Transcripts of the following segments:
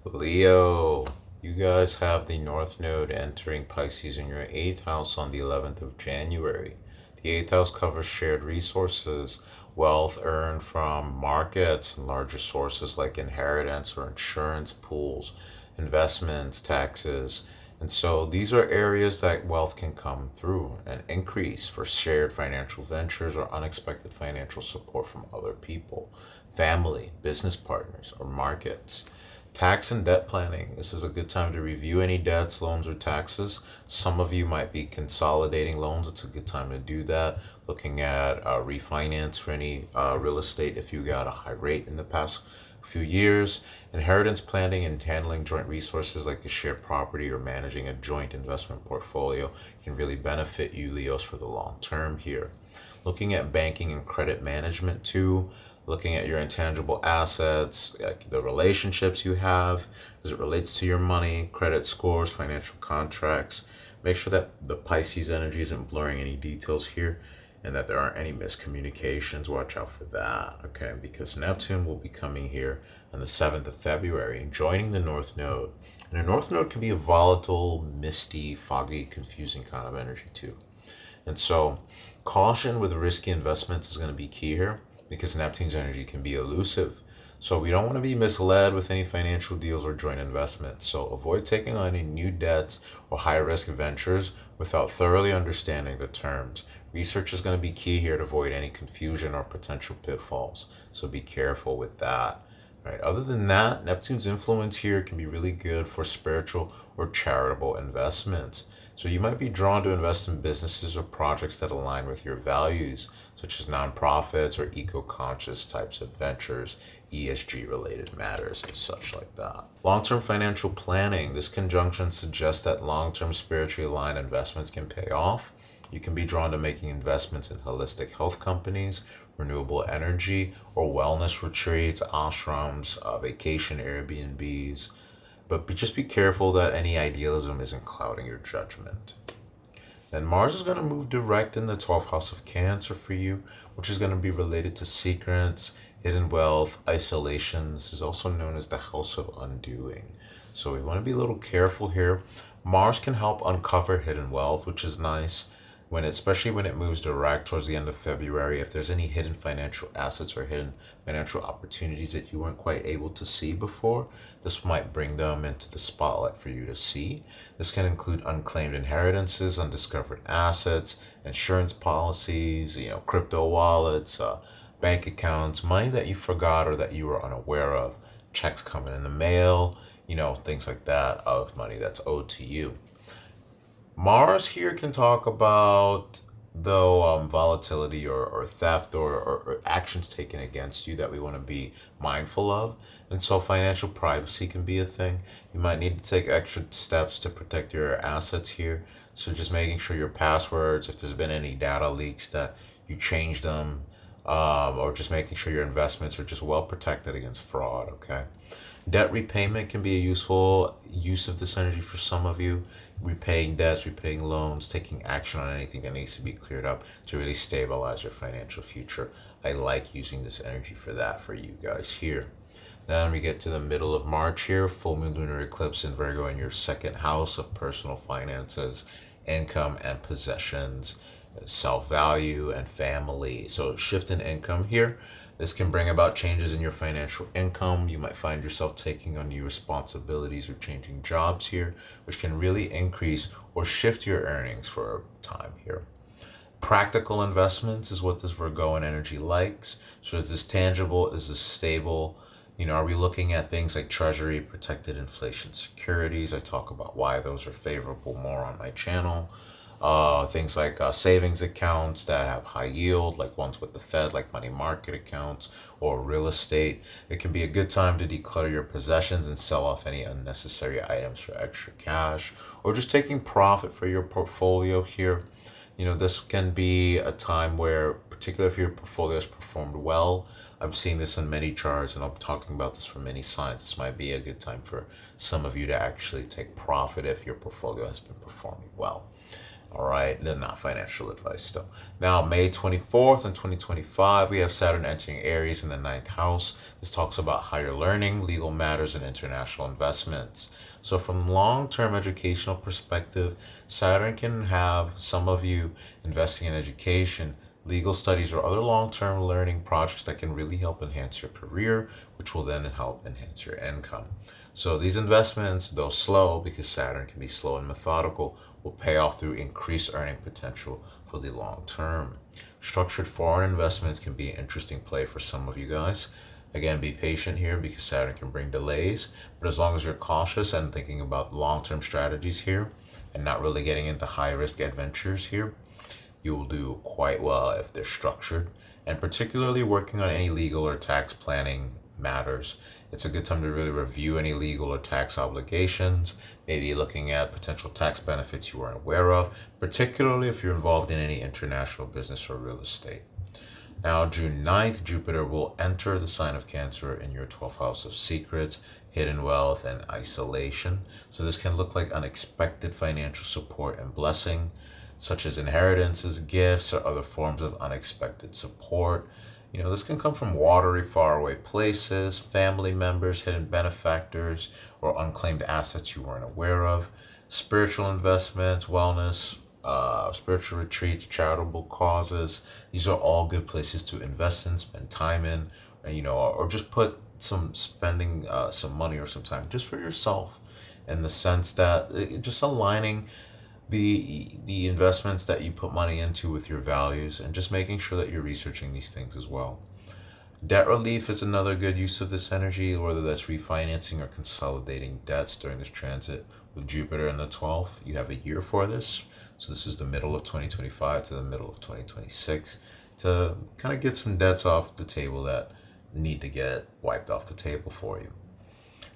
Leo, you guys have the North Node entering Pisces in your 8th house on the 11th of January. The 8th house covers shared resources, wealth earned from markets and larger sources like inheritance or insurance pools, investments, taxes. And so these are areas that wealth can come through and increase for shared financial ventures or unexpected financial support from other people, family, business partners, or markets. Tax and debt planning. This is a good time to review any debts, loans, or taxes. Some of you might be consolidating loans. It's a good time to do that. Looking at refinance for any real estate if you got a high rate in the past few years. Inheritance planning and handling joint resources like a shared property or managing a joint investment portfolio can really benefit you, Leos, for the long term here. Looking at banking and credit management too, looking at your intangible assets, like the relationships you have as it relates to your money, credit scores, financial contracts. Make sure that the Pisces energy isn't blurring any details here and that there aren't any miscommunications. Watch out for that, okay? Because Neptune will be coming here on the 7th of February and joining the North Node. And the North Node can be a volatile, misty, foggy, confusing kind of energy too. And so, caution with risky investments is going to be key here because Neptune's energy can be elusive. So, we don't want to be misled with any financial deals or joint investments. So, avoid taking on any new debts or high risk ventures without thoroughly understanding the terms. Research is going to be key here to avoid any confusion or potential pitfalls. So, be careful with that. Right. Other than that, Neptune's influence here can be really good for spiritual or charitable investments. So you might be drawn to invest in businesses or projects that align with your values, such as nonprofits or eco-conscious types of ventures, ESG related matters, and such like that. Long-term financial planning. This conjunction suggests that long-term spiritually aligned investments can pay off. You can be drawn to making investments in holistic health companies, renewable energy, or wellness retreats, ashrams, vacation Airbnbs, but just be careful that any idealism isn't clouding your judgment. Then Mars is going to move direct in the 12th house of Cancer for you, which is going to be related to secrets, hidden wealth, isolation. This is also known as the house of undoing. So we want to be a little careful here. Mars can help uncover hidden wealth, which is nice when especially when it moves direct towards the end of February. If there's any hidden financial assets or hidden financial opportunities that you weren't quite able to see before, this might bring them into the spotlight for you to see. This can include unclaimed inheritances, undiscovered assets, insurance policies, crypto wallets, bank accounts, money that you forgot or that you were unaware of, checks coming in the mail, things like that of money that's owed to you. Mars here can talk about though volatility or theft or actions taken against you that we want to be mindful of. And so financial privacy can be a thing. You might need to take extra steps to protect your assets here. So just making sure your passwords, if there's been any data leaks, that you change them, or just making sure your investments are just well protected against fraud, okay? Debt repayment can be a useful use of this energy for some of you. Repaying debts, repaying loans, taking action on anything that needs to be cleared up to really stabilize your financial future. I like using this energy for that for you guys here. Then we get to the middle of March here, full moon lunar eclipse in Virgo in your second house of personal finances, income and possessions, self value, and family. So, shift in income here. This can bring about changes in your financial income. You might find yourself taking on new responsibilities or changing jobs here, which can really increase or shift your earnings for a time here. Practical investments is what this Virgoan energy likes. So is this tangible? Is this stable? Are we looking at things like treasury, protected inflation securities? I talk about why those are favorable more on my channel. Things like savings accounts that have high yield, like ones with the Fed, like money market accounts or real estate. It can be a good time to declutter your possessions and sell off any unnecessary items for extra cash, or just taking profit for your portfolio here. This can be a time where, particularly if your portfolio has performed well, I'm seeing this in many charts and I'm talking about this for many signs. This might be a good time for some of you to actually take profit if your portfolio has been performing well. All right, then not financial advice still. Now, May 24th and 2025, we have Saturn entering Aries in the ninth house. This talks about higher learning, legal matters, and international investments. So, from long-term educational perspective, Saturn can have some of you investing in education, legal studies, or other long-term learning projects that can really help enhance your career, which will then help enhance your income. So these investments, though slow, because Saturn can be slow and methodical, will pay off through increased earning potential for the long term. Structured foreign investments can be an interesting play for some of you guys. Again, be patient here because Saturn can bring delays, but as long as you're cautious and thinking about long term strategies here and not really getting into high risk adventures here, you will do quite well if they're structured, and particularly working on any legal or tax planning matters. It's a good time to really review any legal or tax obligations, maybe looking at potential tax benefits you weren't aware of, particularly if you're involved in any international business or real estate. Now, June 9th, Jupiter will enter the sign of Cancer in your 12th house of secrets, hidden wealth, and isolation. So, this can look like unexpected financial support and blessing, such as inheritances, gifts, or other forms of unexpected support. This can come from watery, faraway places, family members, hidden benefactors, or unclaimed assets you weren't aware of. Spiritual investments, wellness, spiritual retreats, charitable causes. These are all good places to invest in, spend time in, and or just put some spending some money or some time just for yourself, in the sense that just aligning the investments that you put money into with your values and just making sure that you're researching these things as well. Debt relief is another good use of this energy, whether that's refinancing or consolidating debts during this transit with Jupiter in the 12th. You have a year for this. So this is the middle of 2025 to the middle of 2026 to kind of get some debts off the table that need to get wiped off the table for you.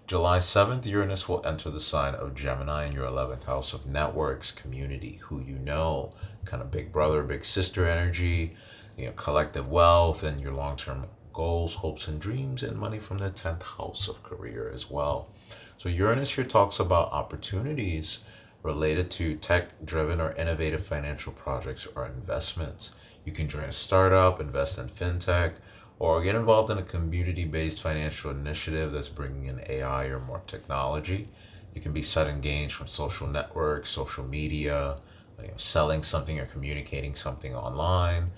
July 7th, Uranus will enter the sign of Gemini in your 11th house of networks, community, who you know, kind of big brother, big sister energy, collective wealth, and your long term goals, hopes, and dreams, and money from the 10th house of career as well. So, Uranus here talks about opportunities related to tech driven or innovative financial projects or investments. You can join a startup, invest in fintech, or get involved in a community-based financial initiative that's bringing in AI or more technology. It can be sudden gains from social networks, social media, selling something or communicating something online.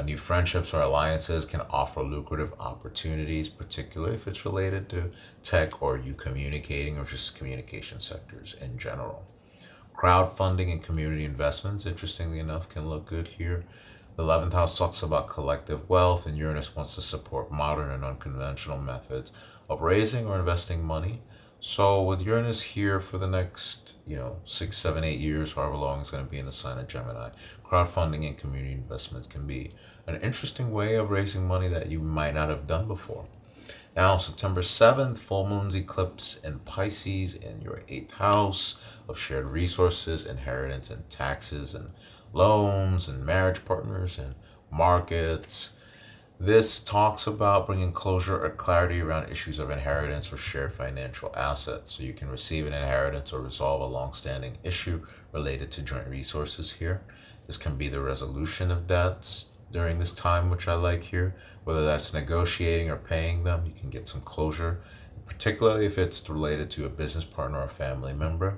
New friendships or alliances can offer lucrative opportunities, particularly if it's related to tech or you communicating or just communication sectors in general. Crowdfunding and community investments, interestingly enough, can look good here. The 11th house talks about collective wealth, and Uranus wants to support modern and unconventional methods of raising or investing money. So, with Uranus here for the next, 6, 7, 8 years, however long it's going to be in the sign of Gemini, crowdfunding and community investments can be an interesting way of raising money that you might not have done before. Now, September 7th, full moon's eclipse in Pisces in your 8th house of shared resources, inheritance, and taxes, and loans, and marriage partners, and markets. This talks about bringing closure or clarity around issues of inheritance or shared financial assets. So you can receive an inheritance or resolve a long-standing issue related to joint resources here. This can be the resolution of debts during this time, which I like here. Whether that's negotiating or paying them, you can get some closure, particularly if it's related to a business partner or family member.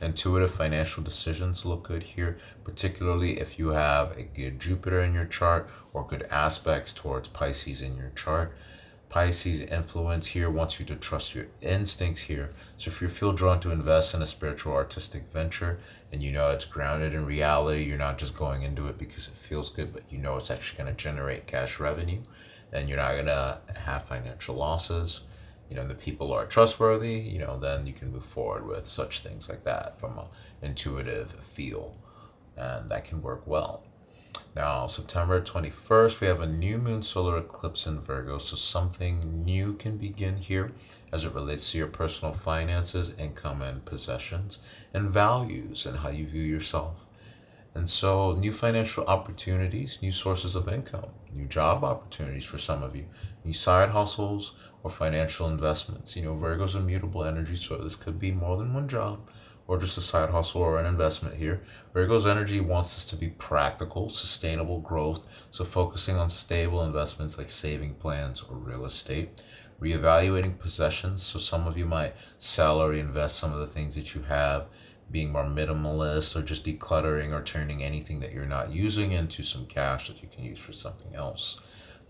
Intuitive financial decisions look good here, particularly if you have a good Jupiter in your chart or good aspects towards Pisces in your chart. Pisces influence here wants you to trust your instincts here. So if you feel drawn to invest in a spiritual artistic venture and it's grounded in reality, you're not just going into it because it feels good, but it's actually going to generate cash revenue, and you're not going to have financial losses. The people are trustworthy, then you can move forward with such things like that from an intuitive feel, and that can work well. Now, September 21st, we have a new moon solar eclipse in Virgo, so something new can begin here as it relates to your personal finances, income, and possessions, and values, and how you view yourself. And so, new financial opportunities, new sources of income, new job opportunities for some of you, new side hustles, or financial investments. Virgo's a mutable energy, so this could be more than one job or just a side hustle or an investment here. Virgo's energy wants this to be practical, sustainable growth, so focusing on stable investments like saving plans or real estate. Reevaluating possessions, so some of you might sell or reinvest some of the things that you have, being more minimalist or just decluttering or turning anything that you're not using into some cash that you can use for something else.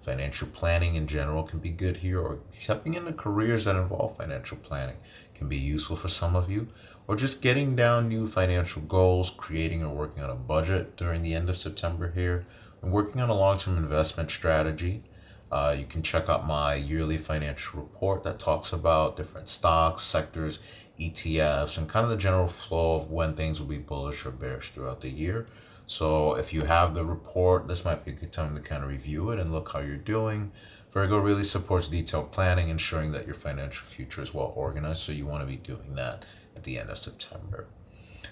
Financial planning in general can be good here, or stepping into careers that involve financial planning can be useful for some of you, or just getting down new financial goals, creating or working on a budget during the end of September here, and working on a long term investment strategy. You can check out my yearly financial report that talks about different stocks, sectors, ETFs, and kind of the general flow of when things will be bullish or bearish throughout the year. So if you have the report, this might be a good time to kind of review it and look how you're doing. Virgo really supports detailed planning, ensuring that your financial future is well organized. So you want to be doing that at the end of September.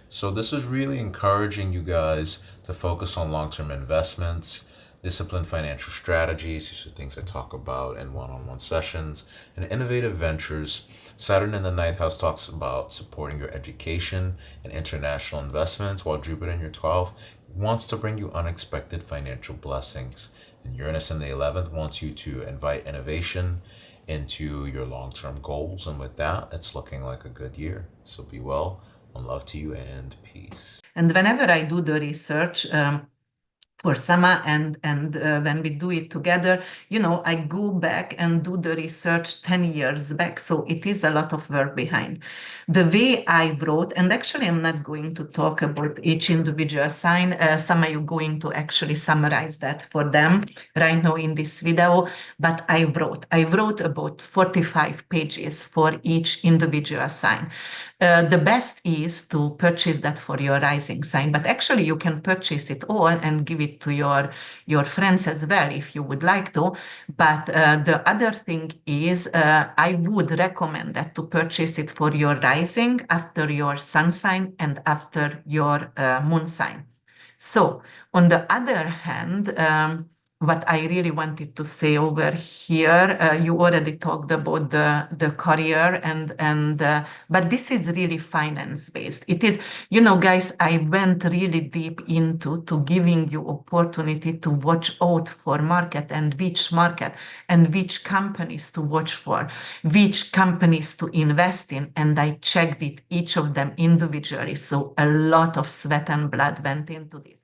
So this is really encouraging you guys to focus on long-term investments, disciplined financial strategies. These are things I talk about in one-on-one sessions, and innovative ventures. Saturn in the ninth house talks about supporting your education and international investments, while Jupiter in your 12th wants to bring you unexpected financial blessings. And Uranus in the 11th wants you to invite innovation into your long-term goals. And with that, it's looking like a good year. So be well. One love to you and peace. And whenever I do the research, for Sama and when we do it together, I go back and do the research 10 years back. So it is a lot of work behind. The way I wrote, and actually I'm not going to talk about each individual sign. Sama, you're going to actually summarize that for them right now in this video. But I wrote about 45 pages for each individual sign. The best is to purchase that for your rising sign, but actually you can purchase it all and give it to your friends as well if you would like to. But the other thing is, I would recommend that to purchase it for your rising, after your sun sign, and after your moon sign. So, on the other hand, what I really wanted to say over here, you already talked about the career and but this is really finance based. It is, guys, I went really deep into to giving you opportunity to watch out for market and which companies to watch for, which companies to invest in, and I checked it each of them individually. So a lot of sweat and blood went into this.